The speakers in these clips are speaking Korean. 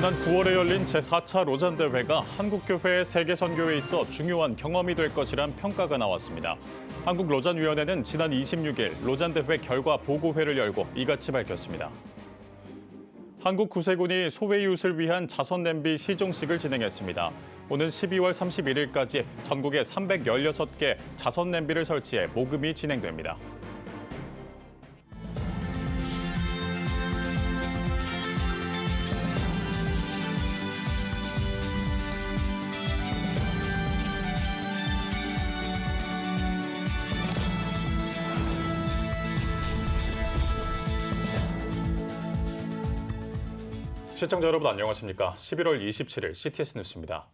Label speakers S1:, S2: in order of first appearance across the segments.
S1: 지난 9월에 열린 제4차 로잔대회가 한국교회의 세계선교에 있어 중요한 경험이 될 것이란 평가가 나왔습니다. 한국로잔위원회는 지난 26일 로잔대회 결과 보고회를 열고 이같이 밝혔습니다. 한국 구세군이 소외이웃을 위한 자선냄비 시종식을 진행했습니다. 오는 12월 31일까지 전국에 316개 자선냄비를 설치해 모금이 진행됩니다. 시청자 여러분 안녕하십니까? 11월 27일 CTS 뉴스입니다.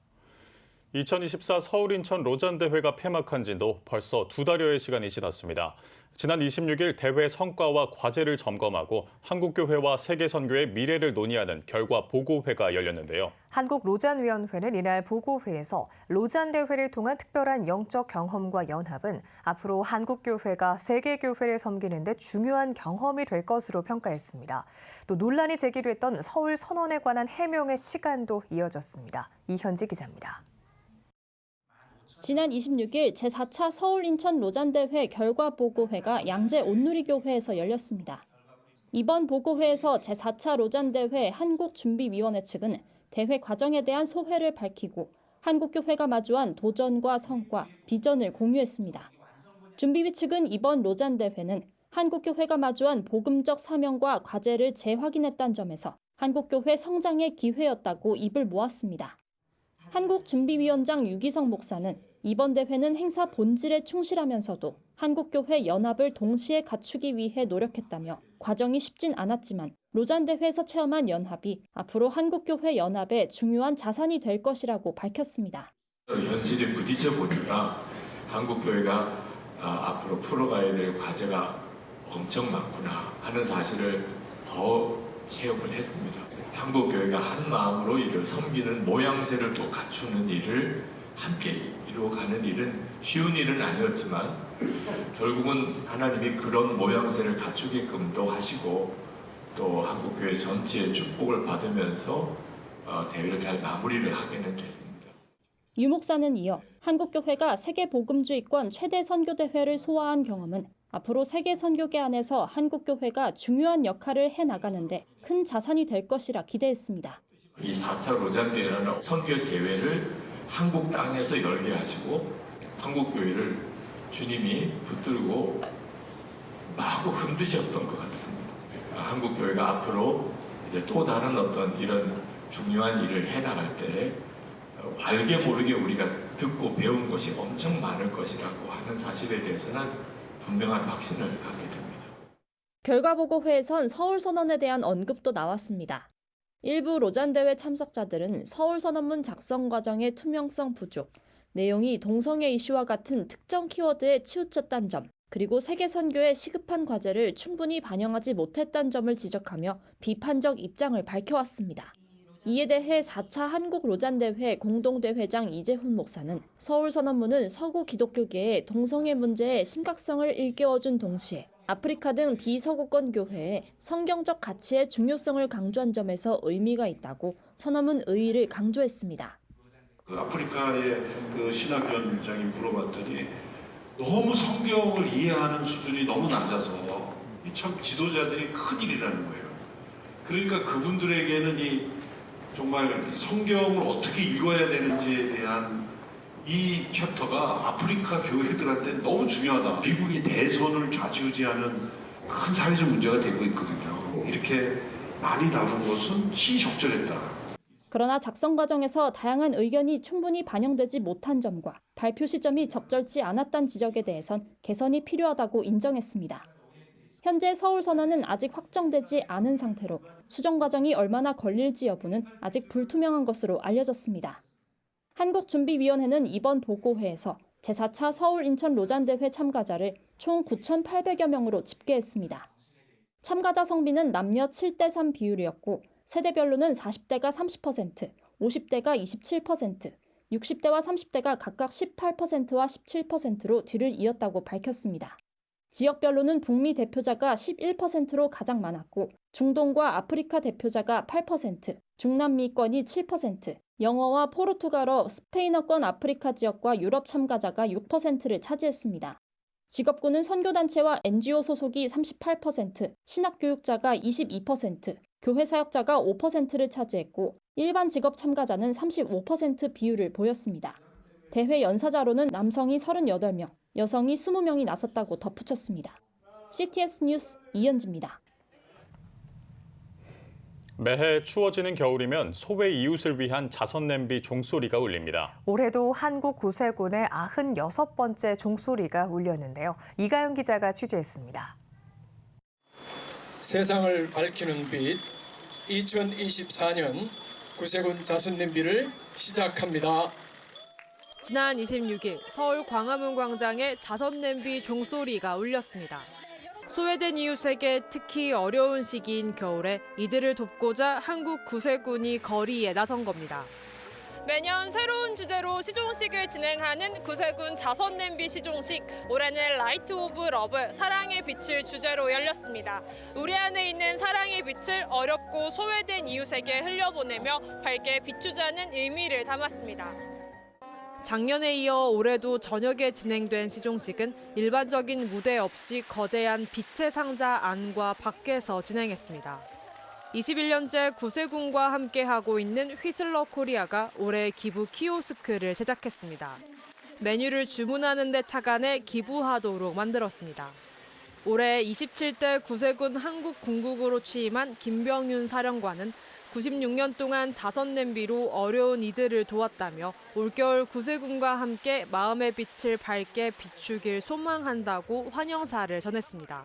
S1: 2024 서울 인천 로잔대회가 폐막한 지도 벌써 2달여의 시간이 지났습니다. 지난 26일 대회 성과와 과제를 점검하고 한국교회와 세계선교의 미래를 논의하는 결과 보고회가 열렸는데요.
S2: 한국로잔위원회는 이날 보고회에서 로잔대회를 통한 특별한 영적 경험과 연합은 앞으로 한국교회가 세계교회를 섬기는 데 중요한 경험이 될 것으로 평가했습니다. 또 논란이 제기됐던 서울 선언에 관한 해명의 시간도 이어졌습니다. 이현지 기자입니다.
S3: 지난 26일 제4차 서울 인천 로잔대회 결과 보고회가 양재 온누리교회에서 열렸습니다. 이번 보고회에서 제4차 로잔대회 한국준비위원회 측은 대회 과정에 대한 소회를 밝히고 한국교회가 마주한 도전과 성과, 비전을 공유했습니다. 준비위 측은 이번 로잔대회는 한국교회가 마주한 복음적 사명과 과제를 재확인했다는 점에서 한국교회 성장의 기회였다고 입을 모았습니다. 한국준비위원장 유기성 목사는 이번 대회는 행사 본질에 충실하면서도 한국교회 연합을 동시에 갖추기 위해 노력했다며 과정이 쉽진 않았지만 로잔대회에서 체험한 연합이 앞으로 한국교회 연합의 중요한 자산이 될 것이라고 밝혔습니다.
S4: 현실에 부딪혀 보니까 한국교회가 앞으로 풀어가야 될 과제가 엄청 많구나 하는 사실을 더 체험을 했습니다. 한국교회가 한 마음으로 이를 섬기는 모양새를 또 갖추는 일을 함께 이루어가는 일은 쉬운 일은 아니었지만 결국은 하나님이 그런 모양새를 갖추게끔도 하시고 또 한국교회 전체의 축복을 받으면서 대회를 잘 마무리를 하게는 됐습니다.
S3: 유 목사는 이어 한국교회가 세계복음주의권 최대 선교대회를 소화한 경험은 앞으로 세계 선교계 안에서 한국교회가 중요한 역할을 해나가는데 큰 자산이 될 것이라 기대했습니다.
S4: 이 4차 로잔대회라는 선교대회를 한국 땅에서 열게 하시고 한국교회를 주님이 붙들고 마구 흔드셨던 것 같습니다. 한국교회가 앞으로 이제 또 다른 어떤 이런 중요한 일을 해나갈 때 알게 모르게 우리가 듣고 배운 것이 엄청 많을 것이라고 하는 사실에 대해서는 분명한 확신을 갖게 됩니다.
S3: 결과보고회에선 서울선언에 대한 언급도 나왔습니다. 일부 로잔대회 참석자들은 서울선언문 작성 과정의 투명성 부족, 내용이 동성애 이슈와 같은 특정 키워드에 치우쳤다는 점, 그리고 세계선교의 시급한 과제를 충분히 반영하지 못했다는 점을 지적하며 비판적 입장을 밝혀왔습니다. 이에 대해 4차 한국로잔대회 공동대회장 이재훈 목사는 서울선언문은 서구 기독교계의 동성애 문제의 심각성을 일깨워준 동시에 아프리카 등 비서구권 교회의 성경적 가치의 중요성을 강조한 점에서 의미가 있다고 선언문 의의를 강조했습니다.
S5: 아프리카의 신학위원장이 물어봤더니 너무 성경을 이해하는 수준이 너무 낮아서 참 지도자들이 큰일이라는 거예요. 그러니까 그분들에게는 정말 성경을 어떻게 읽어야 되는지에 대한 이 챕터가 아프리카 교회들한테 너무 중요하다. 미국이 대선을 좌지우지하는 큰 사회적 문제가 되고 있거든요. 이렇게 많이 다룬 것은 시적절했다.
S3: 그러나 작성 과정에서 다양한 의견이 충분히 반영되지 못한 점과 발표 시점이 적절치 않았다는 지적에 대해선 개선이 필요하다고 인정했습니다. 현재 서울선언은 아직 확정되지 않은 상태로 수정 과정이 얼마나 걸릴지 여부는 아직 불투명한 것으로 알려졌습니다. 한국준비위원회는 이번 보고회에서 제4차 서울 인천 로잔대회 참가자를 총 9,800여 명으로 집계했습니다. 참가자 성비는 남녀 7대3 비율이었고 세대별로는 40대가 30%, 50대가 27%, 60대와 30대가 각각 18%와 17%로 뒤를 이었다고 밝혔습니다. 지역별로는 북미 대표자가 11%로 가장 많았고 중동과 아프리카 대표자가 8%, 중남미권이 7%, 영어와 포르투갈어, 스페인어권 아프리카 지역과 유럽 참가자가 6%를 차지했습니다. 직업군은 선교단체와 NGO 소속이 38%, 신학교육자가 22%, 교회 사역자가 5%를 차지했고 일반 직업 참가자는 35% 비율을 보였습니다. 대회 연사자로는 남성이 38명, 여성이 20명이 나섰다고 덧붙였습니다. CTS 뉴스 이현지입니다.
S1: 매해 추워지는 겨울이면 소외 이웃을 위한 자선 냄비 종소리가 울립니다.
S2: 올해도 한국 구세군의 96번째 종소리가 울렸는데요. 이가영 기자가 취재했습니다.
S6: 세상을 밝히는 빛 2024년 구세군 자선 냄비를 시작합니다.
S7: 지난 26일 서울 광화문 광장에 자선 냄비 종소리가 울렸습니다. 소외된 이웃에게 특히 어려운 시기인 겨울에 이들을 돕고자 한국 구세군이 거리에 나선 겁니다. 매년 새로운 주제로 시종식을 진행하는 구세군 자선 냄비 시종식, 올해는 라이트 오브 러브, 사랑의 빛을 주제로 열렸습니다. 우리 안에 있는 사랑의 빛을 어렵고 소외된 이웃에게 흘려보내며 밝게 비추자는 의미를 담았습니다. 작년에 이어 올해도 저녁에 진행된 시종식은 일반적인 무대 없이 거대한 빛의 상자 안과 밖에서 진행했습니다. 21년째 구세군과 함께하고 있는 휘슬러 코리아가 올해 기부 키오스크를 제작했습니다. 메뉴를 주문하는 데 착안해 기부하도록 만들었습니다. 올해 27대 구세군 한국군국으로 취임한 김병윤 사령관은 96년 동안 자선 냄비로 어려운 이들을 도왔다며 올겨울 구세군과 함께 마음의 빛을 밝게 비추길 소망한다고 환영사를 전했습니다.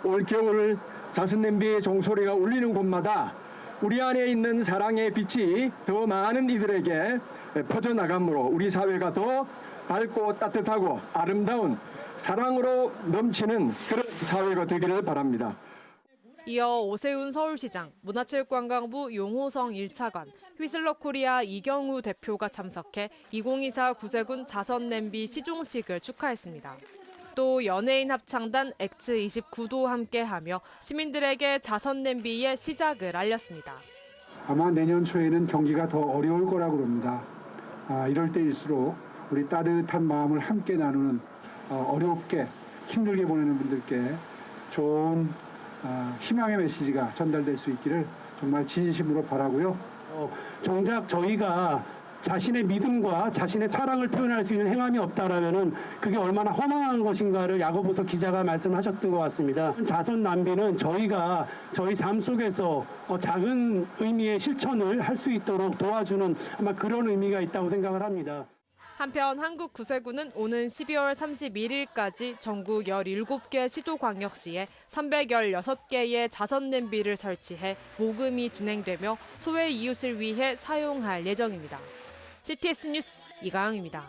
S8: 올겨울 자선 냄비의 종소리가 울리는 곳마다 우리 안에 있는 사랑의 빛이 더 많은 이들에게 퍼져나가므로 우리 사회가 더 밝고 따뜻하고 아름다운 사랑으로 넘치는 그런 사회가 되기를 바랍니다.
S7: 이어 오세훈 서울시장, 문화체육관광부 용호성 1차관, 휘슬러 코리아 이경우 대표가 참석해 2024 구세군 자선 냄비 시종식을 축하했습니다. 또 연예인 합창단 X29도 함께하며 시민들에게 자선 냄비의 시작을 알렸습니다.
S9: 아마 내년 초에는 경기가 더 어려울 거라고 봅니다. 이럴 때일수록 우리 따뜻한 마음을 함께 나누는 어렵게 힘들게 보내는 분들께 좋은 희망의 메시지가 전달될 수 있기를 정말 진심으로 바라고요.
S10: 정작 저희가 자신의 믿음과 자신의 사랑을 표현할 수 있는 행함이 없다라면은 그게 얼마나 허망한 것인가를 야고보서 기자가 말씀하셨던 것 같습니다. 자선 남비는 저희가 저희 삶 속에서 작은 의미의 실천을 할 수 있도록 도와주는 아마 그런 의미가 있다고 생각을 합니다.
S7: 한편 한국 구세군은 오는 12월 31일까지 전국 17개 시도광역시에 316개의 자선 냄비를 설치해 모금이 진행되며 소외 이웃을 위해 사용할 예정입니다. CTS 뉴스 이가영입니다.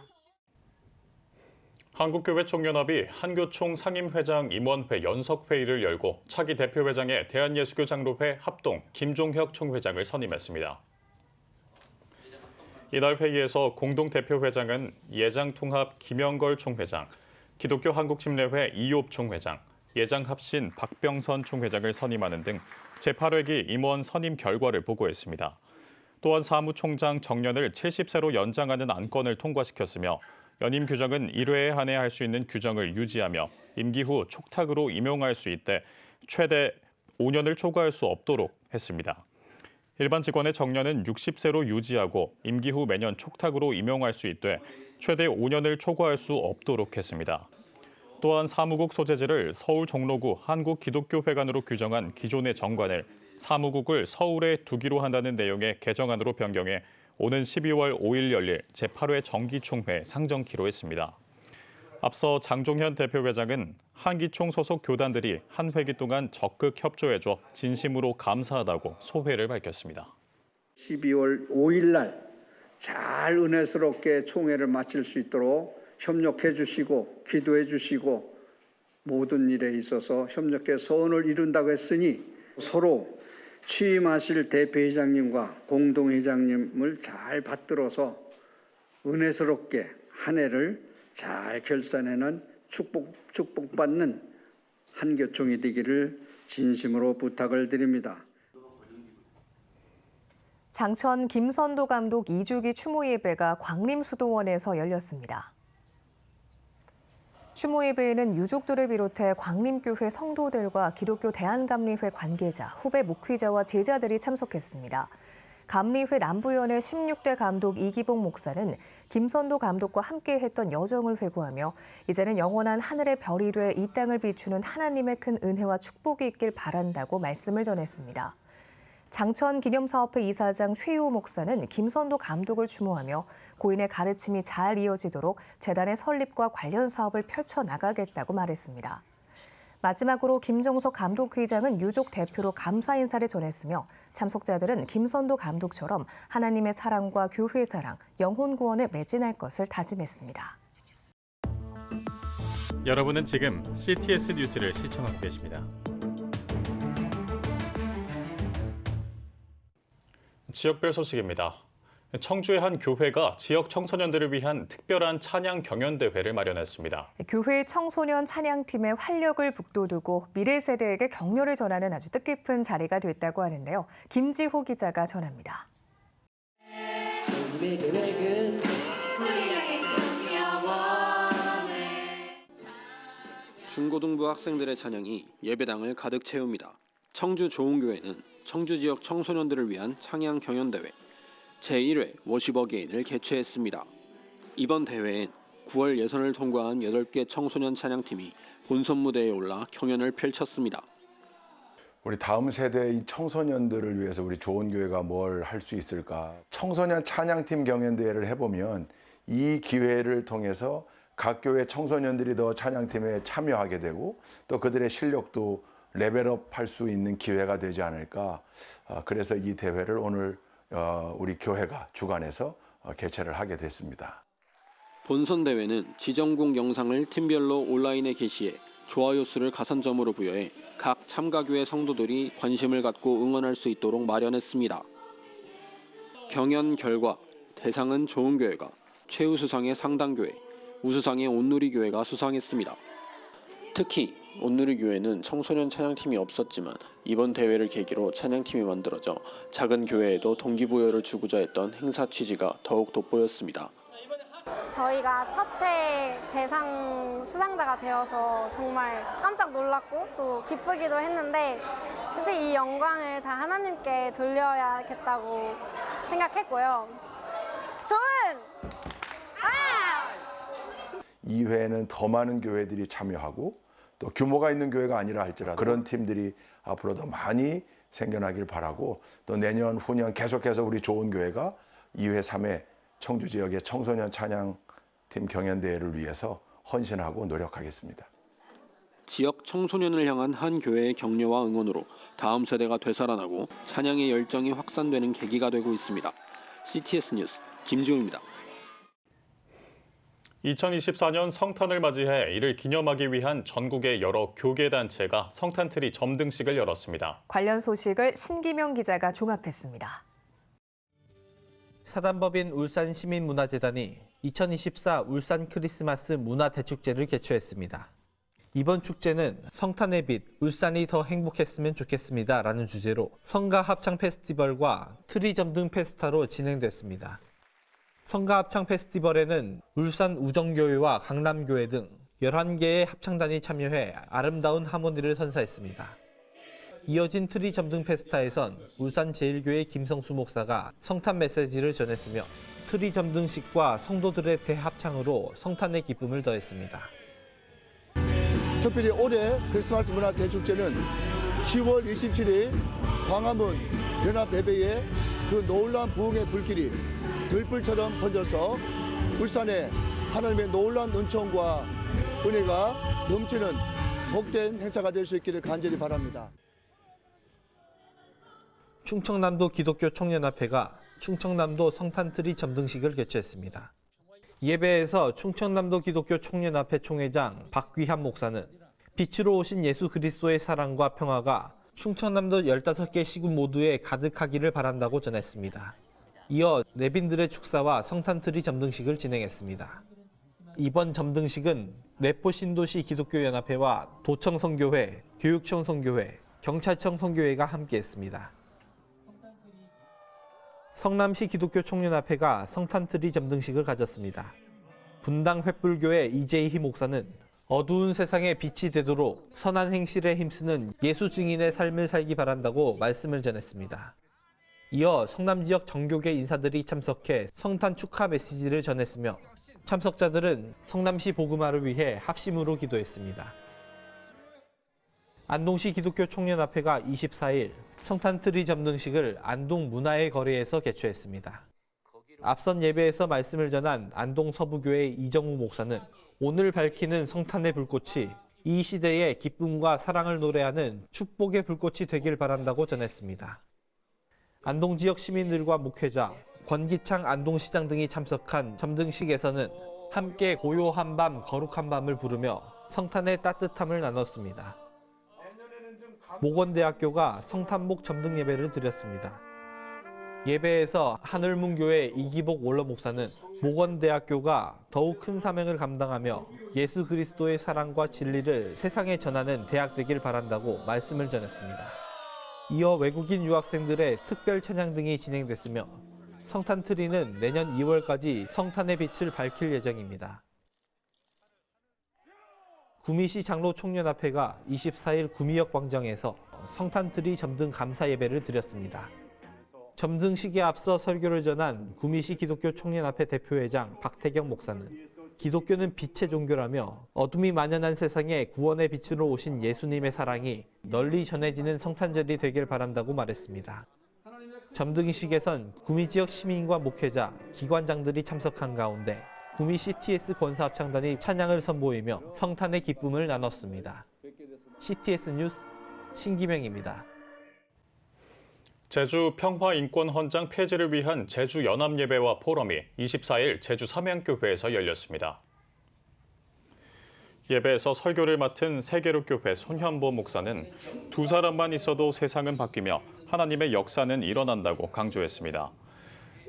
S1: 한국교회 총연합이 한교총 상임회장 임원회 연석회의를 열고 차기 대표회장에 대한예수교장로회 합동 김종혁 총회장을 선임했습니다. 이날 회의에서 공동대표회장은 예장통합 김영걸 총회장, 기독교 한국침례회 이욥 총회장, 예장합신 박병선 총회장을 선임하는 등 제8회기 임원 선임 결과를 보고했습니다. 또한 사무총장 정년을 70세로 연장하는 안건을 통과시켰으며 연임 규정은 1회에 한해 할 수 있는 규정을 유지하며 임기 후 촉탁으로 임용할 수 있되 최대 5년을 초과할 수 없도록 했습니다. 일반 직원의 정년은 60세로 유지하고 임기 후 매년 촉탁으로 임용할 수 있되 최대 5년을 초과할 수 없도록 했습니다. 또한 사무국 소재지를 서울 종로구 한국기독교회관으로 규정한 기존의 정관을 사무국을 서울에 두기로 한다는 내용의 개정안으로 변경해 오는 12월 5일 열릴 제8회 정기총회 상정키로 했습니다. 앞서 장종현 대표회장은 한기총 소속 교단들이 한 회기 동안 적극 협조해줘 진심으로 감사하다고 소회를 밝혔습니다.
S11: 12월 5일 날 잘 은혜스럽게 총회를 마칠 수 있도록 협력해 주시고 기도해 주시고 모든 일에 있어서 협력해 선을 이룬다고 했으니 서로 취임하실 대표회장님과 공동회장님을 잘 받들어서 은혜스럽게 한 해를 잘 결산하는 축복받는 한교총이 되기를 진심으로 부탁을 드립니다.
S2: 장천 김선도 감독 2주기 추모 예배가 광림수도원에서 열렸습니다. 추모 예배에는 유족들을 비롯해 광림교회 성도들과 기독교 대한감리회 관계자, 후배 목회자와 제자들이 참석했습니다. 감리회 남부연의 16대 감독 이기복 목사는 김선도 감독과 함께 했던 여정을 회고하며 이제는 영원한 하늘의 별이 돼 이 땅을 비추는 하나님의 큰 은혜와 축복이 있길 바란다고 말씀을 전했습니다. 장천 기념사업회 이사장 최유 목사는 김선도 감독을 추모하며 고인의 가르침이 잘 이어지도록 재단의 설립과 관련 사업을 펼쳐나가겠다고 말했습니다. 마지막으로 김종석 감독회장은 유족 대표로 감사 인사를 전했으며 참석자들은 김선도 감독처럼 하나님의 사랑과 교회 사랑, 영혼 구원에 매진할 것을 다짐했습니다.
S1: 여러분은 지금 CTS 뉴스를 시청하고 계십니다. 지역별 소식입니다. 청주의 한 교회가 지역 청소년들을 위한 특별한 찬양 경연대회를 마련했습니다.
S2: 교회 청소년 찬양팀의 활력을 북돋우고 미래 세대에게 격려를 전하는 아주 뜻깊은 자리가 됐다고 하는데요. 김지호 기자가 전합니다.
S12: 중고등부 학생들의 찬양이 예배당을 가득 채웁니다. 청주 좋은교회는 청주 지역 청소년들을 위한 찬양 경연대회 제1회 워십 어게인을 개최했습니다. 이번 대회엔 9월 예선을 통과한 8개 청소년 찬양팀이 본선 무대에 올라 경연을 펼쳤습니다.
S13: 우리 다음 세대의 청소년들을 위해서 우리 좋은교회가 뭘 할 수 있을까? 청소년 찬양팀 경연대회를 해보면 이 기회를 통해서 각 교회 청소년들이 더 찬양팀에 참여하게 되고 또 그들의 실력도 레벨업 할 수 있는 기회가 되지 않을까. 그래서 이 대회를 오늘 우리 교회가 주관해서 개최를 하게 됐습니다.
S12: 본선 대회는 지정곡 영상을 팀별로 온라인에 게시해 좋아요 수를 가산점으로 부여해 각 참가교회 성도들이 관심을 갖고 응원할 수 있도록 마련했습니다. 경연 결과 대상은 좋은교회가, 최우수상의 상당교회, 우수상의 온누리교회가 수상했습니다. 특히 온누리교회는 청소년 찬양팀이 없었지만 이번 대회를 계기로 찬양팀이 만들어져 작은 교회에도 동기부여를 주고자 했던 행사 취지가 더욱 돋보였습니다.
S14: 저희가 첫 해 대상 수상자가 되어서 정말 깜짝 놀랐고 또 기쁘기도 했는데 사실 이 영광을 다 하나님께 돌려야겠다고 생각했고요. 좋은!
S13: 2회에는 더 많은 교회들이 참여하고 또 규모가 있는 교회가 아니라 할지라도 그런 팀들이 앞으로 더 많이 생겨나길 바라고 또 내년 후년 계속해서 우리 좋은 교회가 2회, 3회 청주 지역의 청소년 찬양팀 경연대회를 위해서 헌신하고 노력하겠습니다.
S12: 지역 청소년을 향한 한 교회의 격려와 응원으로 다음 세대가 되살아나고 찬양의 열정이 확산되는 계기가 되고 있습니다. CTS 뉴스 김지호입니다.
S1: 2024년 성탄을 맞이해 이를 기념하기 위한 전국의 여러 교계단체가 성탄트리 점등식을 열었습니다.
S2: 관련 소식을 신기명 기자가 종합했습니다.
S15: 사단법인 울산시민문화재단이 2024 울산 크리스마스 문화대축제를 개최했습니다. 이번 축제는 성탄의 빛, 울산이 더 행복했으면 좋겠습니다 라는 주제로 성가 합창 페스티벌과 트리 점등 페스타로 진행됐습니다. 성가 합창 페스티벌에는 울산 우정교회와 강남교회 등 11개의 합창단이 참여해 아름다운 하모니를 선사했습니다. 이어진 트리 점등 페스타에선 울산 제1교회 김성수 목사가 성탄 메시지를 전했으며 트리 점등식과 성도들의 대합창으로 성탄의 기쁨을 더했습니다.
S16: 특별히 올해 크리스마스 문화대축제는 10월 27일 광화문 연합예배에 그 놀라운 부흥의 불길이 들불처럼 번져서 울산에 하나님의 놀라운 은총과 은혜가 넘치는 복된 행사가 될 수 있기를 간절히 바랍니다.
S15: 충청남도 기독교 청년합회가 충청남도 성탄트리 점등식을 개최했습니다. 예배에서 충청남도 기독교 청년합회 총회장 박귀한 목사는 빛으로 오신 예수 그리스도의 사랑과 평화가 충청남도 15개 시군 모두에 가득하기를 바란다고 전했습니다. 이어 내빈들의 축사와 성탄트리 점등식을 진행했습니다. 이번 점등식은 내포 신도시 기독교연합회와 도청 선교회, 교육청 선교회, 경찰청 선교회가 함께했습니다. 성남시 기독교 총연합회가 성탄트리 점등식을 가졌습니다. 분당 횃불교회 이재희 목사는 어두운 세상에 빛이 되도록 선한 행실에 힘쓰는 예수 증인의 삶을 살기 바란다고 말씀을 전했습니다. 이어 성남 지역 정교계 인사들이 참석해 성탄 축하 메시지를 전했으며 참석자들은 성남시 복음화를 위해 합심으로 기도했습니다. 안동시 기독교 총연합회가 24일 성탄트리 점등식을 안동 문화의 거리에서 개최했습니다. 앞선 예배에서 말씀을 전한 안동 서부교회 이정우 목사는 오늘 밝히는 성탄의 불꽃이 이 시대에 기쁨과 사랑을 노래하는 축복의 불꽃이 되길 바란다고 전했습니다. 안동 지역 시민들과 목회자, 권기창 안동시장 등이 참석한 점등식에서는 함께 고요한 밤 거룩한 밤을 부르며 성탄의 따뜻함을 나눴습니다. 모건대학교가 성탄복 점등 예배를 드렸습니다. 예배에서 하늘문교회 이기복 원로 목사는 모건대학교가 더욱 큰 사명을 감당하며 예수 그리스도의 사랑과 진리를 세상에 전하는 대학 되길 바란다고 말씀을 전했습니다. 이어 외국인 유학생들의 특별 찬양 등이 진행됐으며 성탄트리는 내년 2월까지 성탄의 빛을 밝힐 예정입니다. 구미시 장로총연합회가 24일 구미역 광장에서 성탄트리 점등 감사 예배를 드렸습니다. 점등식에 앞서 설교를 전한 구미시 기독교 총연합회 대표회장 박태경 목사는 기독교는 빛의 종교라며 어둠이 만연한 세상에 구원의 빛으로 오신 예수님의 사랑이 널리 전해지는 성탄절이 되길 바란다고 말했습니다. 점등식에선 구미 지역 시민과 목회자, 기관장들이 참석한 가운데 구미 CTS 권사합창단이 찬양을 선보이며 성탄의 기쁨을 나눴습니다. CTS 뉴스 신기명입니다.
S1: 제주 평화인권헌장 폐지를 위한 제주연합예배와 포럼이 24일 제주 삼양교회에서 열렸습니다. 예배에서 설교를 맡은 세계로교회 손현보 목사는 두 사람만 있어도 세상은 바뀌며 하나님의 역사는 일어난다고 강조했습니다.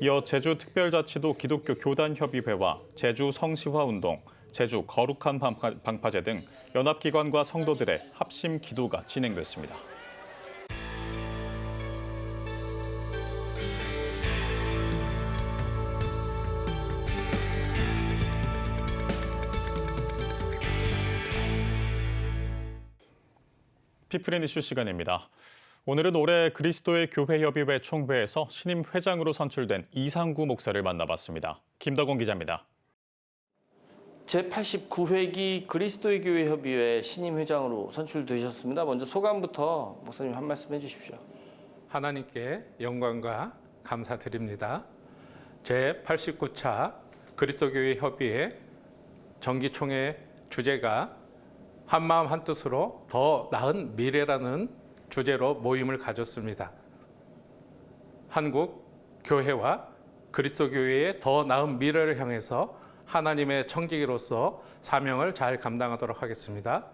S1: 이어 제주특별자치도 기독교 교단협의회와 제주 성시화운동, 제주 거룩한 방파제 등 연합기관과 성도들의 합심 기도가 진행됐습니다. 피플인 이슈 시간입니다. 오늘은 올해 그리스도의 교회협의회 총회에서 신임 회장으로 선출된 이상구 목사를 만나봤습니다. 김덕원 기자입니다.
S17: 제89회기 그리스도의 교회 협의회 신임 회장으로 선출되셨습니다. 먼저 소감부터 목사님 한 말씀 해주십시오.
S18: 하나님께 영광과 감사드립니다. 제89차 그리스도교회 협의회 정기총회 주제가 한마음 한뜻으로 더 나은 미래라는 주제로 모임을 가졌습니다. 한국 교회와 그리스도교회의 더 나은 미래를 향해서 하나님의 청지기로서 사명을 잘 감당하도록 하겠습니다.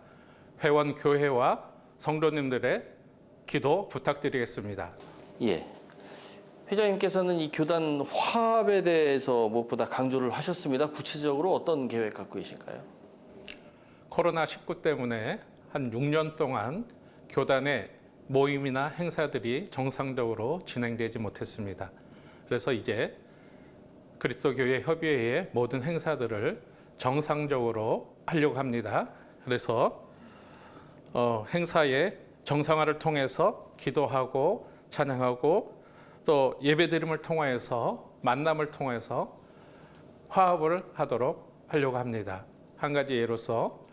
S18: 회원 교회와 성도님들의 기도 부탁드리겠습니다.
S17: 예. 회장님께서는 이 교단 화합에 대해서 무엇보다 강조를 하셨습니다. 구체적으로 어떤 계획 갖고 계신가요?
S18: 코로나19 때문에 한 6년 동안 교단의 모임이나 행사들이 정상적으로 진행되지 못했습니다. 그래서 이제 그리스도교회 협의회의 모든 행사들을 정상적으로 하려고 합니다. 그래서 행사의 정상화를 통해서 기도하고 찬양하고 또 예배드림을 통해서 만남을 통해서 화합을 하려고 합니다. 한 가지 예로서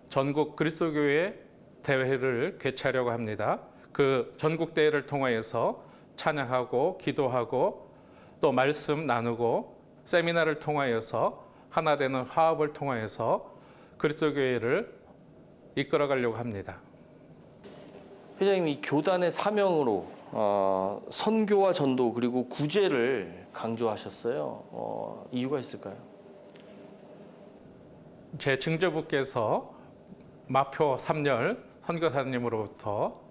S18: 전국 그리스도교회 대회를 개최하려고 합니다. 그 전국 대회를 통하여서 찬양하고 기도하고 또 말씀 나누고 세미나를 통하여서 하나 되는 화합을 통하여서 그리스도교회를 이끌어가려고 합니다.
S17: 회장님, 이 교단의 사명으로 선교와 전도 그리고 구제를 강조하셨어요. 이유가 있을까요?
S18: 제 증조부께서 마표 3열 선교사님으로부터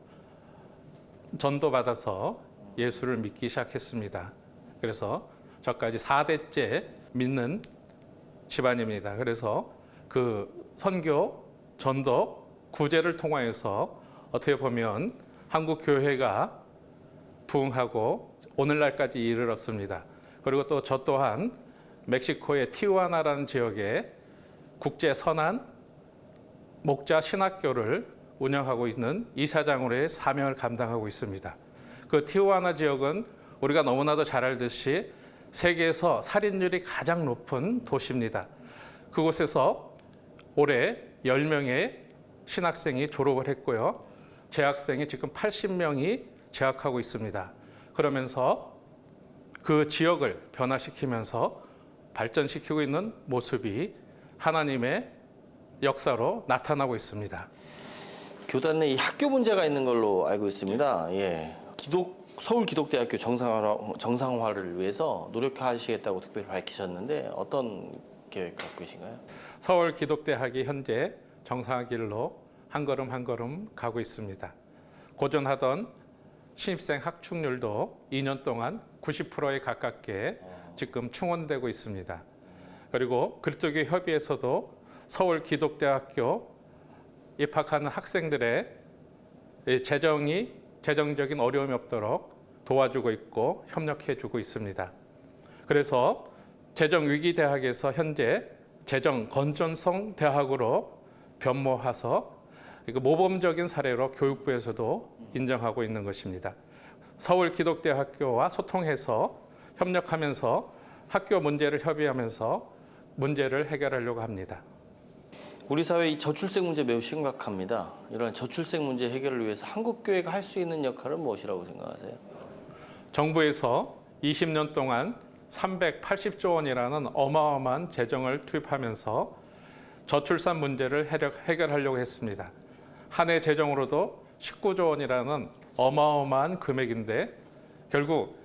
S18: 전도받아서 예수를 믿기 시작했습니다. 그래서 저까지 4대째 믿는 집안입니다. 그래서 그 선교, 전도, 구제를 통하여서 어떻게 보면 한국 교회가 부흥하고 오늘날까지 이르렀습니다. 그리고 또 저 또한 멕시코의 티후아나라는 지역에 국제 선한 목자 신학교를 운영하고 있는 이사장으로의 사명을 감당하고 있습니다. 그 티후아나 지역은 우리가 너무나도 잘 알듯이 세계에서 살인율이 가장 높은 도시입니다. 그곳에서 올해 10명의 신학생이 졸업을 했고요. 재학생이 지금 80명이 재학하고 있습니다. 그러면서 그 지역을 변화시키면서 발전시키고 있는 모습이 하나님의 역사로 나타나고 있습니다.
S17: 교단 내 이 학교 문제가 있는 걸로 알고 있습니다. 예. 서울기독대학교 정상화를 위해서 노력하시겠다고 특별히 밝히셨는데 어떤 계획 갖고 계신가요?
S18: 서울기독대학이 현재 정상화 길로 한 걸음 한 걸음 가고 있습니다. 고전하던 신입생 학축률도 2년 동안 90%에 가깝게 지금 충원되고 있습니다. 그리고 그리스도교 협의회에서도 서울기독대학교 입학하는 학생들의 재정적인 어려움이 없도록 도와주고 있고 협력해주고 있습니다. 그래서 재정위기대학에서 현재 재정건전성 대학으로 변모해서 모범적인 사례로 교육부에서도 인정하고 있는 것입니다. 서울기독대학교와 소통해서 협력하면서 학교 문제를 협의하면서 문제를 해결하려고 합니다.
S17: 우리 사회의 저출생 문제 매우 심각합니다. 이런 저출생 문제 해결을 위해서 한국교회가 할 수 있는 역할은 무엇이라고 생각하세요?
S18: 정부에서 20년 동안 380조 원이라는 어마어마한 재정을 투입하면서 저출산 문제를 해결하려고 했습니다. 한 해 재정으로도 19조 원이라는 어마어마한 금액인데 결국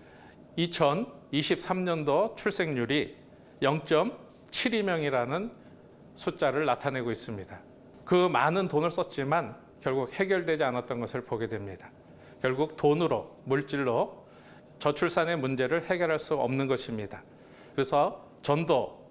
S18: 2023년도 출생률이 0.72명이라는 숫자를 나타내고 있습니다. 그 많은 돈을 썼지만 결국 해결되지 않았던 것을 보게 됩니다. 결국 돈으로, 물질로 저출산의 문제를 해결할 수 없는 것입니다. 그래서 전도,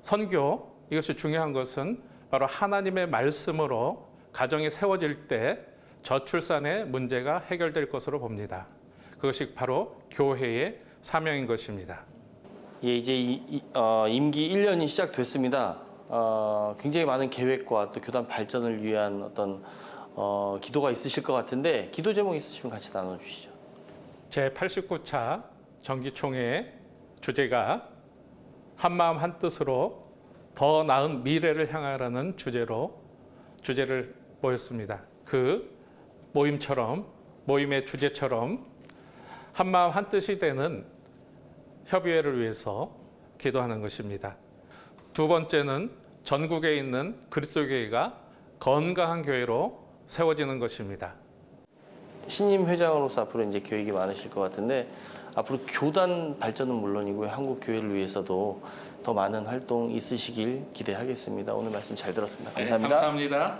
S18: 선교, 이것이 중요한 것은 바로 하나님의 말씀으로 가정이 세워질 때 저출산의 문제가 해결될 것으로 봅니다. 그것이 바로 교회의 사명인 것입니다.
S17: 예, 이제 임기 1년이 시작됐습니다. 굉장히 많은 계획과 또 교단 발전을 위한 어떤 기도가 있으실 것 같은데 기도 제목 있으시면 같이 나눠주시죠.
S18: 제89차 정기총회의 주제가 한마음 한뜻으로 더 나은 미래를 향하라는 주제를 모였습니다. 그 모임의 주제처럼 한마음 한뜻이 되는 협의회를 위해서 기도하는 것입니다. 두 번째는 전국에 있는 그리스도교회가 건강한 교회로 세워지는 것입니다.
S17: 신임 회장으로서 앞으로 이제 계획이 많으실 것 같은데 앞으로 교단 발전은 물론이고 한국 교회를 위해서도 더 많은 활동 있으시길 기대하겠습니다. 오늘 말씀 잘 들었습니다. 감사합니다.
S18: 네, 감사합니다.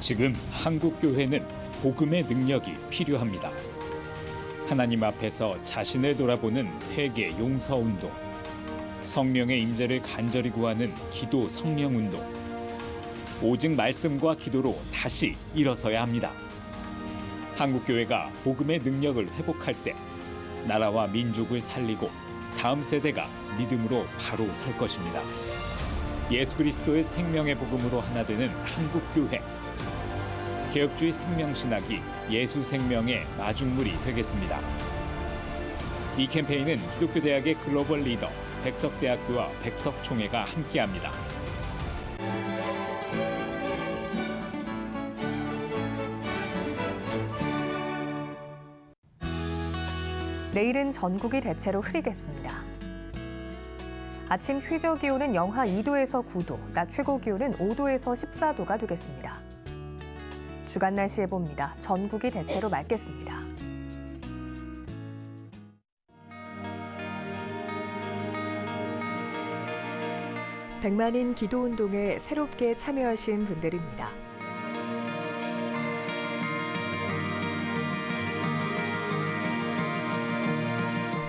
S19: 지금 한국 교회는 복음의 능력이 필요합니다. 하나님 앞에서 자신을 돌아보는 회개 용서 운동, 성령의 임재를 간절히 구하는 기도 성령 운동, 오직 말씀과 기도로 다시 일어서야 합니다. 한국교회가 복음의 능력을 회복할 때 나라와 민족을 살리고 다음 세대가 믿음으로 바로 설 것입니다. 예수 그리스도의 생명의 복음으로 하나 되는 한국교회. 개혁주의 생명신학이 예수 생명의 마중물이 되겠습니다. 이 캠페인은 기독교대학의 글로벌 리더 백석대학교와 백석총회가 함께합니다.
S2: 내일은 전국이 대체로 흐리겠습니다. 아침 최저 기온은 영하 2도에서 9도, 낮 최고 기온은 5도에서 14도가 되겠습니다. 주간 날씨 예보입니다. 전국이 대체로 맑겠습니다. 백만인 기도운동에 새롭게 참여하신 분들입니다.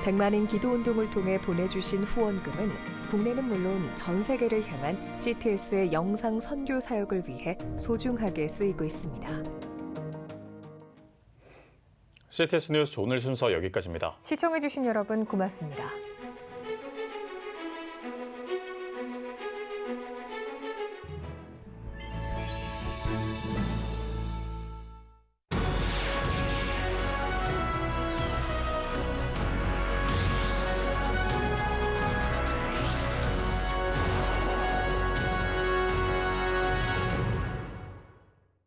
S2: 100만인 기도운동을 통해 보내주신 후원금은 국내는 물론 전 세계를 향한 CTS의 영상 선교 사역을 위해 소중하게 쓰이고 있습니다.
S1: CTS 뉴스 오늘 순서 여기까지입니다.
S2: 시청해주신 여러분 고맙습니다.